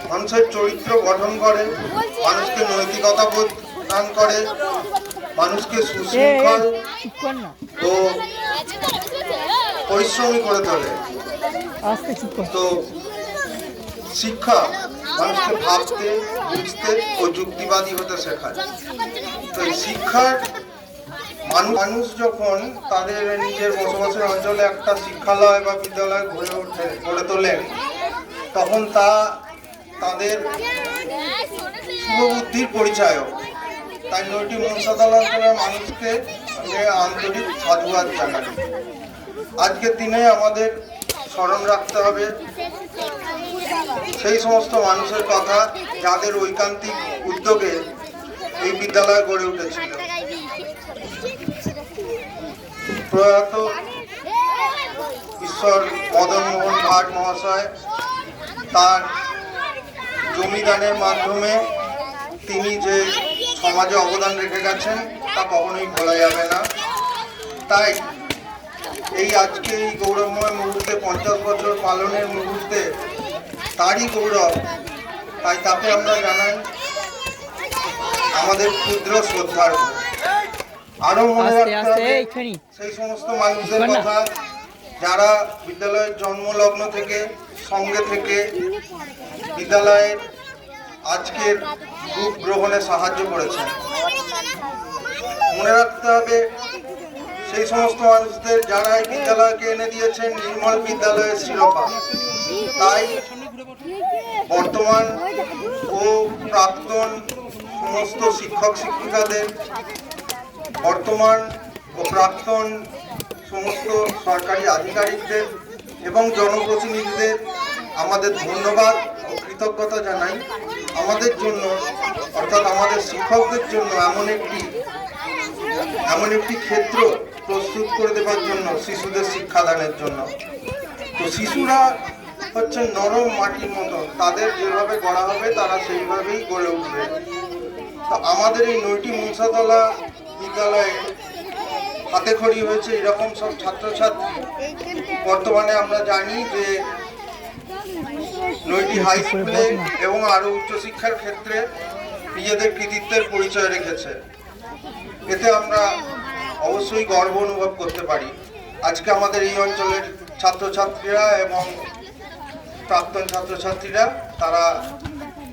মানুষের চরিত্র গঠন করে, মানুষকে নৈতিকতা বোধ দান করে, মানুষকে সুশৃঙ্খল ও পরিশ্রমী করে তোলে। তো শিক্ষা মানুষকে ভাবতে, বুঝতে ও যুক্তিবাদী হতে শেখায়। তো এই শিক্ষার মানুষ যখন তাদের নিজের বসবাসের অঞ্চলে একটা শিক্ষালয় বা বিদ্যালয় গড়ে তোলেন, তখন তা তাদের শুভবুদ্ধির পরিচয়ক। তাই নৈটি মনসাতলা অঞ্চলের মানুষকে আন্তরিক সাধুবাদ জানাই। আজকের দিনে আমাদের স্মরণ রাখতে হবে সেই সমস্ত মানুষের কথা যাদের ঐকান্তিক উদ্যোগে এই বিদ্যালয় গড়ে উঠেছিল। প্রয়াত ঈশ্বর মদন মোহন ভাট মহাশয় তার জমিদানের মাধ্যমে তিনি যে সমাজে অবদান রেখে গেছেন তা কখনোই ভোলা যাবে না। তাই এই আজকে এই গৌরবময় মুহূর্তে 50 বছর পালনের মুহূর্তে তারই গৌরব, তাই তাকে আমরা জানাই আমাদের ক্ষুদ্র শ্রদ্ধার। আরো মনে রাখতে হবে সেই সমস্ত মানুষদের কথা যারা বিদ্যালয়ের জন্মলগ্ন থেকে সঙ্গে থেকে বিদ্যালয়ের আজকের রূপ গ্রহণে সাহায্য করেছেন। মনে রাখতে হবে সেই সমস্ত মানুষদের যারা এই বিদ্যালয়কে এনে দিয়েছেন নির্মল বিদ্যালয়ের শিরোপা। তাই বর্তমান ও প্রাক্তন সমস্ত শিক্ষক শিক্ষিকাদের, বর্তমান ও প্রাক্তন সমস্ত সরকারি আধিকারিকদের এবং জনপ্রতিনিধিদের আমাদের ধন্যবাদ ও কৃতজ্ঞতা জানাই। আমাদের জন্য অর্থাৎ আমাদের শিক্ষকদের জন্য এমন একটি ক্ষেত্র প্রস্তুত করে দেওয়ার জন্য, শিশুদের শিক্ষাদানের জন্য। তো শিশুরা হচ্ছে নরম মাটির মতো, তাদের যেভাবে গড়া হবে তারা সেইভাবেই গড়ে উঠবে। তো আমাদের এই নৈটি মনসাতলা বিদ্যালয়ে হাতে খড়ি হয়েছে এরকম সব ছাত্রছাত্রী বর্তমানে আমরা জানি যে নৈটি হাই স্কুলে এবং আরো উচ্চশিক্ষার ক্ষেত্রে নিজেদের কৃতিত্বের পরিচয় রেখেছে। এতে আমরা অবশ্যই গর্ব অনুভব করতে পারি। আজকে আমাদের এই অঞ্চলের ছাত্রছাত্রীরা এবং প্রাক্তন ছাত্রছাত্রীরা তারা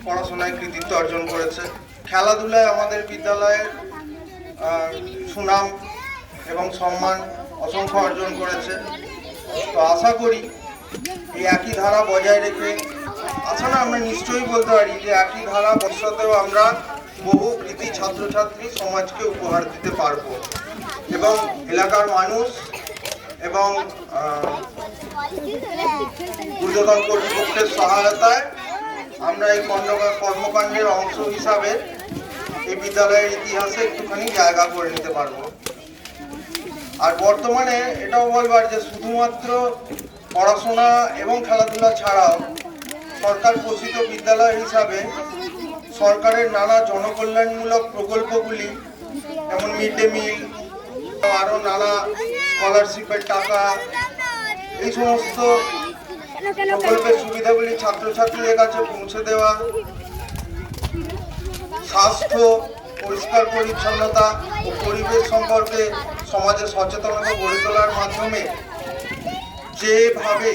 পড়াশোনায় কৃতিত্ব অর্জন করেছে। খেলাধুলায় আমাদের বিদ্যালয়ের সুনাম এবং সম্মান অসংখ্য অর্জন করেছে। তো আশা করি এই একই ধারা বজায় রেখে, আমরা নিশ্চয়ই বলতে পারি যে একই ধারা ভবিষ্যতেও আমরা বহু কৃতি ছাত্রছাত্রী সমাজকে উপহার দিতে পারবো এবং এলাকার মানুষ এবং ঊর্ধ্বতন কর্তৃপক্ষের সহায়তায় আমরা এই কর্মকাণ্ডের অংশ হিসাবে এই বিদ্যালয়ের ইতিহাসে একটুখানি জায়গা করে নিতে পারবো। আর বর্তমানে এটাও বলবার যে শুধুমাত্র পড়াশোনা এবং খেলাধুলা ছাড়াও সরকার পোষিত বিদ্যালয় হিসাবে সরকারের নানা জনকল্যাণমূলক প্রকল্পগুলি, যেমন মিড ডে মিল, আরও নানা স্কলারশিপের টাকা, এই সমস্ত প্রকল্পের সুবিধাগুলি ছাত্রছাত্রীদের কাছে পৌঁছে দেওয়া, স্বাস্থ্য, পরিষ্কার পরিচ্ছন্নতা ও পরিবেশ সম্পর্কে সমাজে সচেতনতা গড়ে তোলার মাধ্যমে যেভাবে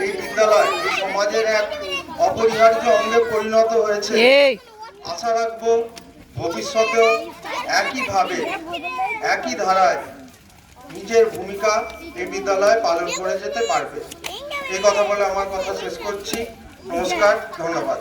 এই বিদ্যালয় এই সমাজের এক অপরিহার্য অঙ্গে পরিণত হয়েছে, আশা রাখবো ভবিষ্যতেও একইভাবে একই ধারায় নিজের ভূমিকা এই বিদ্যালয়ে পালন করে যেতে পারবে। এই কথা বলে আমার কথা শেষ করছি। নমস্কার, ধন্যবাদ।